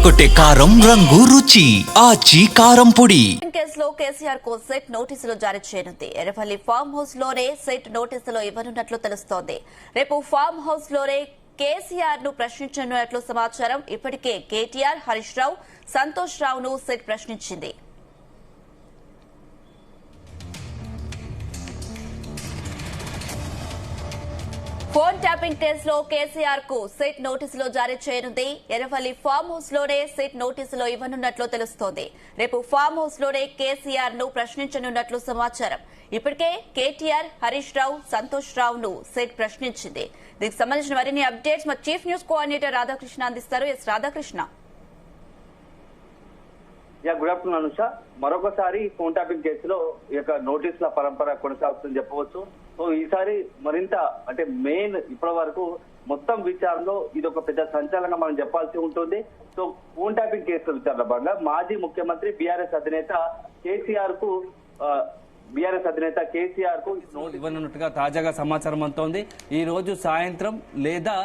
అదరగొట్టే కారం రంగు రుచి ఆచి కారం పొడి. కేసులో కేసీఆర్ కు సెట్ నోటీసులు జారీ చేయనుంది. ఎర్రపల్లి ఫామ్ హౌస్ లోనే సెట్ నోటీసులు ఇవ్వనున్నట్లు తెలుస్తోంది. రేపు ఫామ్ హౌస్ లోనే కేసీఆర్ ను ప్రశ్నించనున్నట్లు సమాచారం. ఇప్పటికే కేటీఆర్, హరీష్ రావు, సంతోష్ రావును సెట్ ప్రశ్నించింది. ఫోన్ ట్యాపింగ్ కేసులో కేసీఆర్ కు సెట్ నోటీసులు జారీ చేయనుంది. ఎర్రవల్లి ఫామ్ హౌస్ లోనే సెట్ నోటీసులు ఇవ్వనున్నట్లు తెలుస్తోంది. రేపు ఫామ్ హౌస్ లోనే కేసీఆర్ ను ప్రశ్నించనున్నట్లు సమాచారం. ఇప్పటికే కేటీఆర్, హరీష్ రావు, సంతోష్ రావును సెట్ ప్రశ్నించింది. దీనికి సంబంధించిన మరిన్ని అప్డేట్స్ మా చీఫ్ న్యూస్ కోఆర్డినేటర్ రాధాకృష్ణ అందిస్తారు. S Radhakrishna. Good afternoon Anusha. మరొకసారి ఫోన్ ట్యాపింగ్ కేసులో ఈ యొక్క నోటీసుల పరంపర కొనసాగుతుందని చెప్పవచ్చు. సో ఈసారి మరింత అంటే మెయిన్ ఇప్పటి వరకు మొత్తం విచారణలో ఇది ఒక పెద్ద సంచలనంగా మనం చెప్పాల్సి ఉంటుంది. సో ఫోన్ ట్యాపింగ్ కేసుల విచారణ భాగంగా మాజీ ముఖ్యమంత్రి బీఆర్ఎస్ అధినేత కేసీఆర్ కు ఇవ్వనున్నట్టుగా తాజాగా సమాచారం అందుతోంది. ఈ రోజు సాయంత్రం లేదా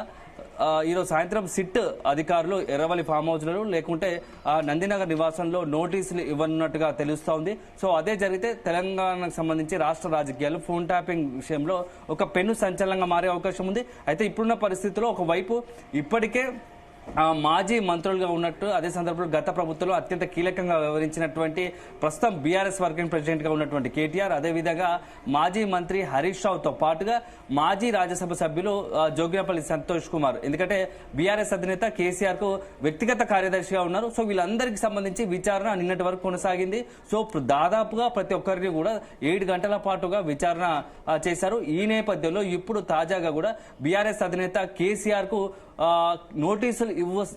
ఈరోజు సాయంత్రం సిట్ అధికారులు ఎర్రవల్లి ఫామ్ హౌస్ లలో లేకుంటే నందినగర్ నివాసంలో నోటీసులు ఇవ్వనున్నట్టుగా తెలుస్తోంది. సో అదే జరిగితే తెలంగాణకు సంబంధించి రాష్ట్ర రాజకీయాలు ఫోన్ ట్యాపింగ్ విషయంలో ఒక పెను సంచలనంగా మారే అవకాశం ఉంది. అయితే ఇప్పుడున్న పరిస్థితుల్లో ఒకవైపు ఇప్పటికే మాజీ మంత్రులుగా ఉన్నట్టు అదే సందర్భంలో గత ప్రభుత్వంలో అత్యంత కీలకంగా వ్యవహరించినటువంటి ప్రస్తుతం బీఆర్ఎస్ వర్కింగ్ ప్రెసిడెంట్ గా ఉన్నటువంటి కేటీఆర్, అదేవిధంగా మాజీ మంత్రి హరీష్ రావుతో పాటుగా మాజీ రాజ్యసభ సభ్యులు జోగినపల్లి సంతోష్ కుమార్, ఎందుకంటే బీఆర్ఎస్ అధినేత కేసీఆర్ కు వ్యక్తిగత కార్యదర్శిగా ఉన్నారు. సో వీళ్ళందరికీ సంబంధించి విచారణ నిన్నటి వరకు కొనసాగింది. సో దాదాపుగా ప్రతి ఒక్కరిని కూడా 7 గంటల పాటుగా విచారణ చేశారు. ఈ నేపథ్యంలో ఇప్పుడు తాజాగా కూడా బీఆర్ఎస్ అధినేత కేసీఆర్ కు నోటీసులు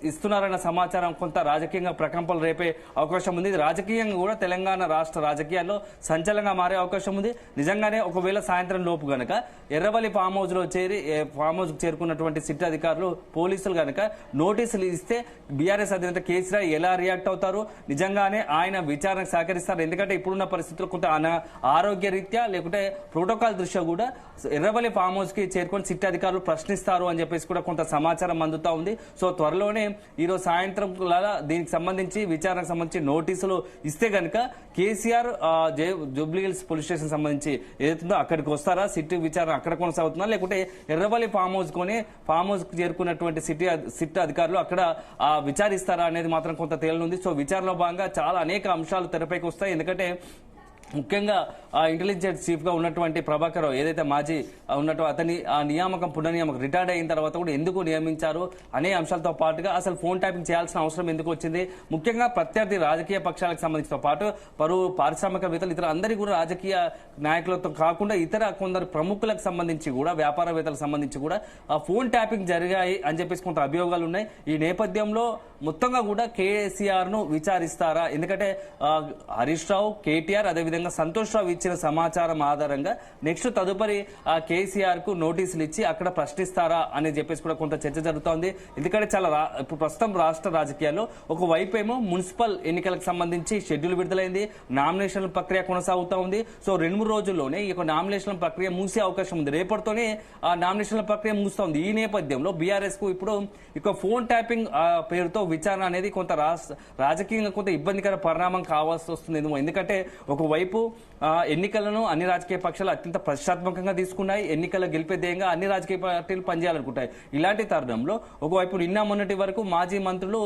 ఇస్తున్నారన్న సమాచారం కొంత రాజకీయంగా ప్రకంపనలు రేపే అవకాశం ఉంది. రాజకీయంగా కూడా తెలంగాణ రాష్ట్ర రాజకీయాల్లో సంచలనంగా మారే అవకాశం ఉంది. నిజంగానే ఒకవేళ సాయంత్రం లోపు గనక ఎర్రవల్లి ఫామ్ హౌస్ లో చేరుకున్నటువంటి సిట్ అధికారులు, పోలీసులు గనక నోటీసులు ఇస్తే బీఆర్ఎస్ అధినేత కేసీఆర్ ఎలా రియాక్ట్ అవుతారు, నిజంగానే ఆయన విచారణకు సహకరిస్తారు? ఎందుకంటే ఇప్పుడున్న పరిస్థితుల్లో కొంత ఆరోగ్య రీత్యా లేకుంటే ప్రోటోకాల్ దృష్ట్యా కూడా ఎర్రవల్లి ఫామ్ హౌస్ కి చేరుకొని సిట్ అధికారులు ప్రశ్నిస్తారు అని చెప్పేసి కూడా కొంత సమాచారం అందుతా ఉంది. సో త్వరలోనే ఈరోజు సాయంత్రం దీనికి సంబంధించి విచారణకు సంబంధించి నోటీసులు ఇస్తే గనక కేసీఆర్ జూబ్లీహిల్స్ పోలీస్ స్టేషన్ సంబంధించి ఏదైతుందో అక్కడికి వస్తారా, సిట్ విచారణ అక్కడ కొనసాగుతుందా, లేకుంటే ఎర్రవల్లి ఫామ్ హౌస్ కు చేరుకున్నటువంటి సిట్ అధికారులు అక్కడ విచారిస్తారా అనేది మాత్రం కొంత తేలనుంది. సో విచారణలో భాగంగా చాలా అనేక అంశాలు తెరపైకి వస్తాయి. ఎందుకంటే ముఖ్యంగా ఇంటెలిజెన్స్ చీఫ్ గా ఉన్నటువంటి ప్రభాకర్ రావు ఏదైతే మాజీ ఉన్నట్టు అతని నియామకం పునర్నియామకం రిటైర్డ్ అయిన తర్వాత కూడా ఎందుకు నియమించారు అనే అంశాలతో పాటుగా అసలు ఫోన్ ట్యాపింగ్ చేయాల్సిన అవసరం ఎందుకు వచ్చింది, ముఖ్యంగా ప్రత్యర్థి రాజకీయ పక్షాలకు సంబంధించిన పాటు పారిశ్రామికవేత్తలు ఇతర అందరికీ కూడా రాజకీయ నాయకులతో కాకుండా ఇతర కొందరు ప్రముఖులకు సంబంధించి కూడా వ్యాపారవేత్తలకు సంబంధించి కూడా ఫోన్ ట్యాపింగ్ జరిగాయి అని చెప్పేసి కొంత అభియోగాలు ఉన్నాయి. ఈ నేపథ్యంలో మొత్తంగా కూడా కేసీఆర్ ను విచారిస్తారా? ఎందుకంటే హరీష్ రావు, కేటీఆర్, అదేవిధంగా సంతోష్ రావు ఇచ్చిన సమాచారం ఆధారంగా నెక్స్ట్ తదుపరి కేసీఆర్ కు నోటీసులు ఇచ్చి అక్కడ ప్రశ్నిస్తారా అని చెప్పేసి కూడా కొంత చర్చ జరుగుతోంది. ఎందుకంటే ఇప్పుడు ప్రస్తుతం రాష్ట్ర రాజకీయాల్లో ఒకవైపు ఏమో మున్సిపల్ ఎన్నికలకు సంబంధించి షెడ్యూల్ విడుదలైంది, నామినేషన్ల ప్రక్రియ కొనసాగుతూ ఉంది. సో 2-3 రోజుల్లోనే ఈ నామినేషన్ల ప్రక్రియ ముగిసే అవకాశం ఉంది. రేపటితోనే ఆ నామినేషన్ల ప్రక్రియ ముగుస్తోంది. ఈ నేపథ్యంలో బీఆర్ఎస్ కు ఇప్పుడు ఇక ఫోన్ ట్యాపింగ్ పేరుతో విచారణ అనేది కొంత రాజకీయంగా కొంత ఇబ్బందికర పరిణామం కావాల్సి వస్తుంది. ఎందుకంటే ఒకవైపు ఎన్నికలను అన్ని రాజకీయ పక్షాలు అత్యంత ప్రతిష్టాత్మకంగా తీసుకున్నాయి. ఎన్నికల్లో గెలిపే ధ్యేయంగా అన్ని రాజకీయ పార్టీలు పనిచేయాలనుకుంటాయి. ఇలాంటి తరుణంలో ఒకవైపు నిన్న మొన్నటి వరకు మాజీ మంత్రులు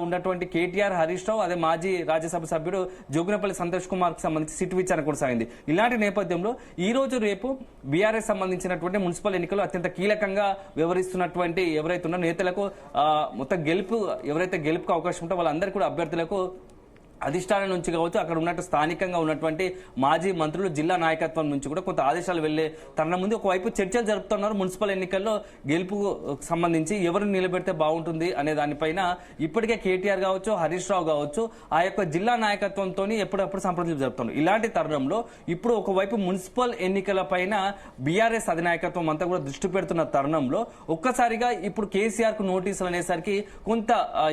ఉన్నటువంటి కేటీఆర్, హరీష్ రావు, అదే మాజీ రాజ్యసభ సభ్యుడు జోగినపల్లి సంతోష్ కుమార్ కు సంబంధించి సిట్ విచారణ కొనసాగింది. ఇలాంటి నేపథ్యంలో ఈ రోజు రేపు బీఆర్ఎస్ సంబంధించినటువంటి మున్సిపల్ ఎన్నికలు అత్యంత కీలకంగా వ్యవహరిస్తున్నటువంటి ఎవరైతే ఉన్న నేతలకు మొత్తం ఎవరైతే గెలుపుకు అవకాశం ఉంటే వాళ్ళందరికీ కూడా అభ్యర్థులకు అధిష్టానం నుంచి కావచ్చు, అక్కడ ఉన్నట్టు స్థానికంగా ఉన్నటువంటి మాజీ మంత్రులు, జిల్లా నాయకత్వం నుంచి కూడా కొంత ఆదేశాలు వెళ్లే తరుణం ముందు ఒకవైపు చర్చలు జరుపుతున్నారు. మున్సిపల్ ఎన్నికల్లో గెలుపుకు సంబంధించి ఎవరిని నిలబెడితే బాగుంటుంది అనే దానిపైన ఇప్పటికే కేటీఆర్ కావచ్చు, హరీష్ రావు కావచ్చు ఆ యొక్క జిల్లా నాయకత్వంతో ఎప్పుడప్పుడు సంప్రదింపులు జరుపుతున్నారు. ఇలాంటి తరుణంలో ఇప్పుడు ఒకవైపు మున్సిపల్ ఎన్నికల పైన బీఆర్ఎస్ అధినాయకత్వం అంతా కూడా దృష్టి పెడుతున్న తరుణంలో ఒక్కసారిగా ఇప్పుడు కేసీఆర్ కు నోటీసులు అనేసరికి కొంత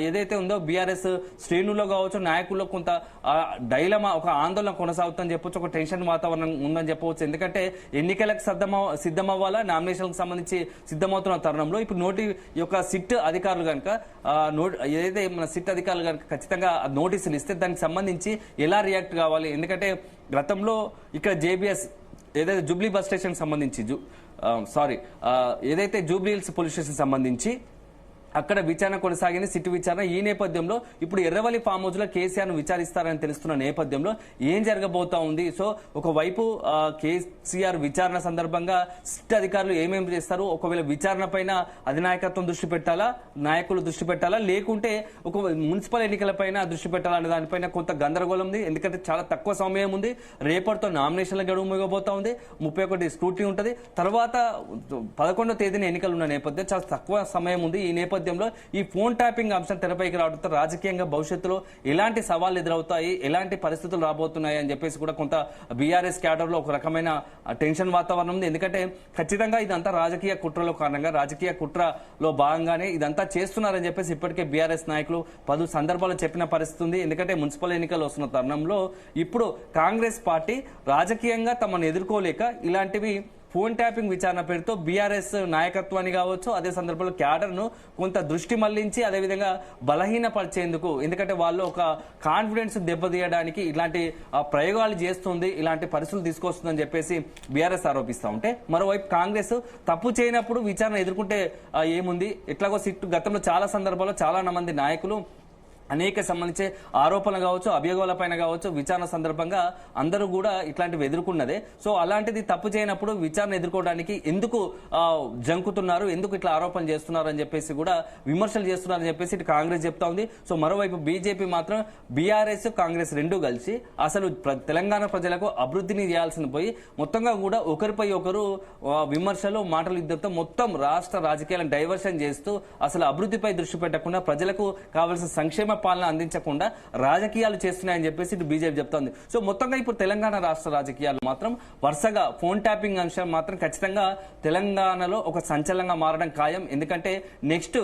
ఏదైతే ఉందో బీఆర్ఎస్ శ్రేణుల్లో కావచ్చు, నాయకుల్లో కొంత డైలమా, ఒక ఆందోళన కొనసాగుతుందని చెప్పొచ్చు, ఒక టెన్షన్ వాతావరణం ఉందని చెప్పవచ్చు. ఎందుకంటే ఎన్నికలకు సిద్ధమవ్వాలా, నామినేషన్లకు సంబంధించి సిద్ధమవుతున్న తరుణంలో ఇప్పుడు యొక్క సిట్ అధికారులు కనుక ఏదైతే మన సిట్ అధికారులు కనుక ఖచ్చితంగా నోటీసులు ఇస్తే దానికి సంబంధించి ఎలా రియాక్ట్ కావాలి. ఎందుకంటే గతంలో ఇక్కడ జేబీఎస్ ఏదైతే జూబ్లీ బస్ స్టేషన్ సంబంధించి ఏదైతే జూబ్లీ హిల్స్ పోలీస్ స్టేషన్ సంబంధించి అక్కడ విచారణ కొనసాగింది, సిట్ విచారణ. ఈ నేపథ్యంలో ఇప్పుడు ఎర్రవల్లి ఫామ్ హౌస్ లో కేసీఆర్ ను విచారిస్తారని తెలుస్తున్న నేపథ్యంలో ఏం జరగబోతా ఉంది. సో ఒకవైపు కేసీఆర్ విచారణ సందర్భంగా సిట్ అధికారులు ఏమేమి చేస్తారు, ఒకవేళ విచారణ పైన అధినాయకత్వం దృష్టి పెట్టాలా, నాయకులు దృష్టి పెట్టాలా, లేకుంటే ఒక మున్సిపల్ ఎన్నికల పైన దృష్టి పెట్టాలా అనే దానిపైన కొంత గందరగోళం ఉంది. ఎందుకంటే చాలా తక్కువ సమయం ఉంది, రేపటితో నామినేషన్ల గడువు ముగిపోతా ఉంది, 31 స్క్రూటినీ ఉంటుంది, తర్వాత 11వ తేదీన ఎన్నికలు ఉన్న నేపథ్యం చాలా తక్కువ సమయం ఉంది. ఈ నేపథ్యంలో ఈ ఫోన్ ట్యాపింగ్ అంశం తెరపైకి రావడంతో రాజకీయంగా భవిష్యత్తులో ఎలాంటి సవాళ్లు ఎదురవుతాయి, ఎలాంటి పరిస్థితులు రాబోతున్నాయి అని చెప్పేసి కూడా కొంత బీఆర్ఎస్ క్యాడర్ లో ఒక రకమైన టెన్షన్ వాతావరణం ఉంది. ఎందుకంటే ఖచ్చితంగా ఇదంతా రాజకీయ కుట్రలో కారణంగా, రాజకీయ కుట్రలో భాగంగానే ఇదంతా చేస్తున్నారని చెప్పేసి ఇప్పటికే బీఆర్ఎస్ నాయకులు పలు సందర్భాల్లో చెప్పిన పరిస్థితి ఉంది. ఎందుకంటే మున్సిపల్ ఎన్నికలు వస్తున్న తరుణంలో ఇప్పుడు కాంగ్రెస్ పార్టీ రాజకీయంగా తమను ఎదుర్కోలేక ఇలాంటివి ఫోన్ ట్యాపింగ్ విచారణ పేరుతో బీఆర్ఎస్ నాయకత్వాన్ని కావచ్చు, అదే సందర్భంలో క్యాడర్ ను కొంత దృష్టి మళ్లించి అదేవిధంగా బలహీనపరిచేందుకు, ఎందుకంటే వాళ్ళు ఒక కాన్ఫిడెన్స్ దెబ్బతీయడానికి ఇలాంటి ప్రయోగాలు చేస్తుంది, ఇలాంటి పరిస్థితులు తీసుకొస్తుందని చెప్పేసి బీఆర్ఎస్ ఆరోపిస్తా ఉంటే, మరోవైపు కాంగ్రెస్ తప్పు చేయనప్పుడు విచారణ ఎదుర్కొంటే ఏముంది, ఎట్లాగో సిట్టు గతంలో చాలా సందర్భాల్లో చాలా మంది నాయకులు అనేక సంబంధించే ఆరోపణలు కావచ్చు, అభియోగాలపైన కావచ్చు, విచారణ సందర్భంగా అందరూ కూడా ఇట్లాంటివి ఎదుర్కొన్నదే. సో అలాంటిది తప్పు చేయనప్పుడు విచారణ ఎదుర్కోవడానికి ఎందుకు జంకుతున్నారు, ఎందుకు ఇట్లా ఆరోపణలు చేస్తున్నారు అని చెప్పేసి కూడా విమర్శలు చేస్తున్నారని చెప్పేసి ఇటు కాంగ్రెస్ చెప్తా ఉంది. సో మరోవైపు బీజేపీ మాత్రం బీఆర్ఎస్ కాంగ్రెస్ రెండూ కలిసి అసలు తెలంగాణ ప్రజలకు అభివృద్ధిని చేయాల్సిన పోయి మొత్తంగా కూడా ఒకరిపై ఒకరు విమర్శలు, మాటల యుద్ధంతో మొత్తం రాష్ట్ర రాజకీయాలను డైవర్షన్ చేస్తూ అసలు అభివృద్ధిపై దృష్టి పెట్టకుండా, ప్రజలకు కావాల్సిన సంక్షేమ పాలన అందించకుండా రాజకీయాలు చేస్తున్నాయని చెప్పేసి ఇటు బీజేపీ చెప్తోంది. సో మొత్తంగా ఇప్పుడు తెలంగాణ రాష్ట్ర రాజకీయాలు మాత్రం వరుసగా ఫోన్ ట్యాపింగ్ అంశం మాత్రం ఖచ్చితంగా తెలంగాణలో ఒక సంచలనంగా మారడం ఖాయం. ఎందుకంటే నెక్స్ట్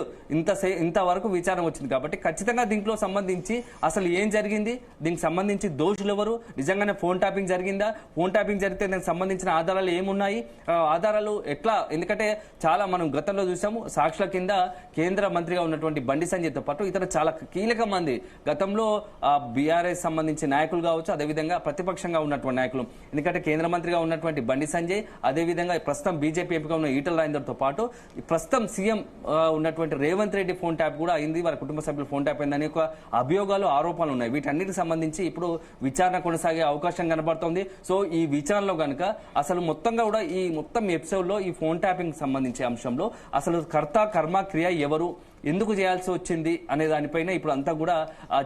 ఇంతవరకు విచారణ వచ్చింది కాబట్టి ఖచ్చితంగా దీంట్లో సంబంధించి అసలు ఏం జరిగింది, దీనికి సంబంధించి దోషులు ఎవరు, నిజంగానే ఫోన్ ట్యాపింగ్ జరిగిందా, ఫోన్ ట్యాపింగ్ జరిగితే దానికి సంబంధించిన ఆధారాలు ఏమున్నాయి, ఆధారాలు ఎట్లా, ఎందుకంటే చాలా మనం గతంలో చూసాము సాక్షుల కింద కేంద్ర మంత్రిగా ఉన్నటువంటి బండి సంజయ్తో పాటు ఇతర చాలా కీలక మంది గతంలో బీఆర్ఎస్ సంబంధించిన నాయకులు కావచ్చు, అదేవిధంగా ప్రతిపక్షంగా ఉన్నటువంటి నాయకులు, ఎందుకంటే కేంద్ర మంత్రిగా ఉన్నటువంటి బండి సంజయ్, అదేవిధంగా ప్రస్తుతం బీజేపీ ఎంపీగా ఉన్న ఈటల రాజేందర్ తో పాటు ప్రస్తుతం సీఎం ఉన్నటువంటి రేవంత్ రెడ్డి ఫోన్ ట్యాప్ కూడా అయింది, వారి కుటుంబ సభ్యులు ఫోన్ ట్యాప్ అయిందని ఒక అభియోగాలు, ఆరోపణలు ఉన్నాయి. వీటన్నిటికి సంబంధించి ఇప్పుడు విచారణ కొనసాగే అవకాశం కనబడుతోంది. సో ఈ విచారణలో కనుక అసలు మొత్తంగా కూడా ఈ మొత్తం ఎపిసోడ్ లో ఈ ఫోన్ ట్యాపింగ్ సంబంధించే అంశంలో అసలు కర్త కర్మ క్రియ ఎవరు, ఎందుకు చేయాల్సి వచ్చింది అనే దానిపైన ఇప్పుడు అంతా కూడా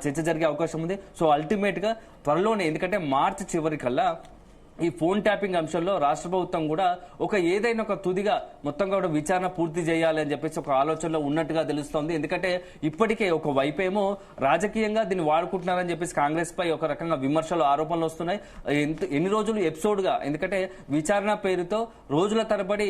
చర్చ జరిగే అవకాశం ఉంది. సో అల్టిమేట్ గా త్వరలోనే, ఎందుకంటే మార్చి చివరికల్లా ఈ ఫోన్ ట్యాపింగ్ అంశంలో రాష్ట్ర ప్రభుత్వం కూడా ఏదైనా ఒక తుదిగా మొత్తంగా కూడా విచారణ పూర్తి చేయాలి అని చెప్పేసి ఒక ఆలోచనలో ఉన్నట్టుగా తెలుస్తోంది. ఎందుకంటే ఇప్పటికే ఒక వైపేమో రాజకీయంగా దీన్ని వాడుకుంటున్నారని చెప్పేసి కాంగ్రెస్ పై ఒక రకంగా విమర్శలు, ఆరోపణలు వస్తున్నాయి. ఎన్ని రోజులు ఎపిసోడ్ గా, ఎందుకంటే విచారణ పేరుతో రోజుల తరబడి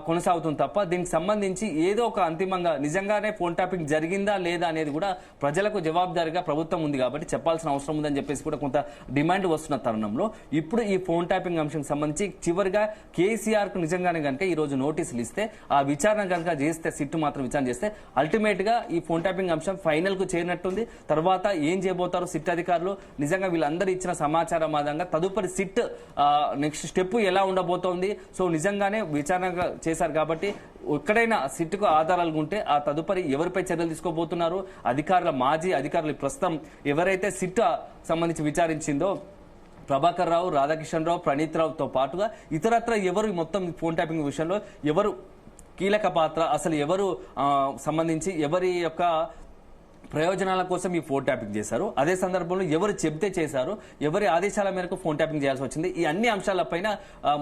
కొనసాగుతుంది తప్ప దీనికి సంబంధించి ఏదో ఒక అంతిమంగా నిజంగానే ఫోన్ ట్యాపింగ్ జరిగిందా లేదా అనేది కూడా ప్రజలకు జవాబుదారీగా ప్రభుత్వం ఉంది కాబట్టి చెప్పాల్సిన అవసరం ఉందని చెప్పేసి కూడా కొంత డిమాండ్ వస్తున్న తరుణంలో ఇప్పుడు ఈ ఫోన్ ట్యాపింగ్ అంశం సంబంధించి చివరిగా కేసీఆర్ కు నిజంగానే కనుక ఈ రోజు నోటీసులు ఇస్తే, ఆ విచారణ కనుక చేస్తే, సిట్టు మాత్రం విచారణ చేస్తే అల్టిమేట్ గా ఈ ఫోన్ ట్యాపింగ్ అంశం ఫైనల్ కు చేరినట్టుంది. తర్వాత ఏం చేయబోతారు సిట్ అధికారులు, నిజంగా వీళ్ళందరూ ఇచ్చిన సమాచారం ఆధారంగా తదుపరి సిట్ నెక్స్ట్ స్టెప్ ఎలా ఉండబోతోంది. సో నిజంగానే విచారణ చేశారు కాబట్టి ఎక్కడైనా సిట్కు ఆధారాలు ఉంటే ఆ తదుపరి ఎవరిపై చర్యలు తీసుకోబోతున్నారు, మాజీ అధికారులు ప్రస్తుతం ఎవరైతే సిట్ సంబంధించి విచారించిందో ప్రభాకర్ రావు, రాధాకిషన్ రావు, ప్రణీత్ రావుతో పాటుగా ఇతరత్ర ఎవరు మొత్తం ఫోన్ ట్యాపింగ్ విషయంలో ఎవరు కీలక పాత్ర, అసలు ఎవరు సంబంధించి ఎవరి యొక్క ప్రయోజనాల కోసం ఈ ఫోన్ ట్యాపింగ్ చేశారు, అదే సందర్భంలో ఎవరు చెబితే చేశారు, ఎవరి ఆదేశాల మేరకు ఫోన్ ట్యాపింగ్ చేయాల్సి వచ్చింది, ఈ అన్ని అంశాలపైన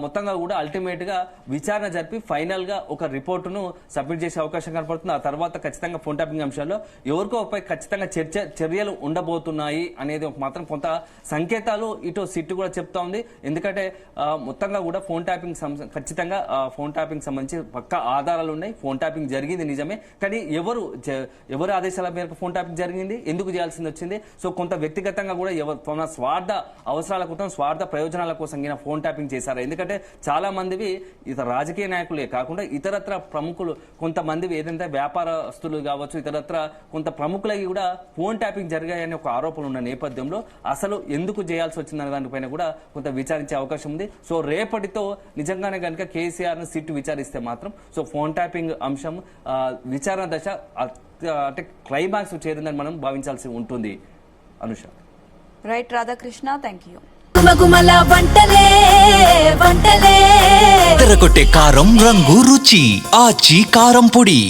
మొత్తంగా కూడా అల్టిమేట్ గా విచారణ జరిపి ఫైనల్ గా ఒక రిపోర్టును సబ్మిట్ చేసే అవకాశం కనపడుతుంది. ఆ తర్వాత ఖచ్చితంగా ఫోన్ ట్యాపింగ్ అంశాల్లో ఎవరికోపై ఖచ్చితంగా చర్యలు ఉండబోతున్నాయి అనేది మాత్రం కొంత సంకేతాలు ఇటు సిట్ కూడా చెప్తా ఉంది. ఎందుకంటే మొత్తంగా కూడా ఫోన్ ట్యాపింగ్ ఖచ్చితంగా ఫోన్ ట్యాపింగ్ సంబంధించి పక్కా ఆధారాలు ఉన్నాయి, ఫోన్ ట్యాపింగ్ జరిగింది నిజమే, కానీ ఎవరు ఆదేశాల మేరకు ఫోన్ ట్యాపింగ్ జరిగింది, ఎందుకు చేయాల్సింది వచ్చింది. సో కొంత వ్యక్తిగతంగా కూడా తమ స్వార్థ అవసరాల కోసం, స్వార్థ ప్రయోజనాల కోసం ఫోన్ ట్యాపింగ్ చేశారు. ఎందుకంటే చాలా మందివి ఇతర రాజకీయ నాయకులే కాకుండా ఇతరత్ర ప్రముఖులు కొంతమందివి ఏదైతే వ్యాపారస్తులు కావచ్చు, ఇతరత్ర కొంత ప్రముఖులకి కూడా ఫోన్ ట్యాపింగ్ జరిగాయని ఒక ఆరోపణ ఉన్న నేపథ్యంలో అసలు ఎందుకు చేయాల్సి వచ్చిందనే దానిపైన కూడా కొంత విచారించే అవకాశం ఉంది. సో రేపటితో నిజంగానే కనుక కేసీఆర్ ను సిట్ విచారిస్తే మాత్రం సో ఫోన్ ట్యాపింగ్ అంశం విచారణ దశ అంటే క్లైమాక్స్ చేరిందని మనం భావించాల్సి ఉంటుంది. Anusha. Right Radhakrishna, thank you. తెరకొట్టే కారం రంగు రుచి ఆచి కారం పొడి.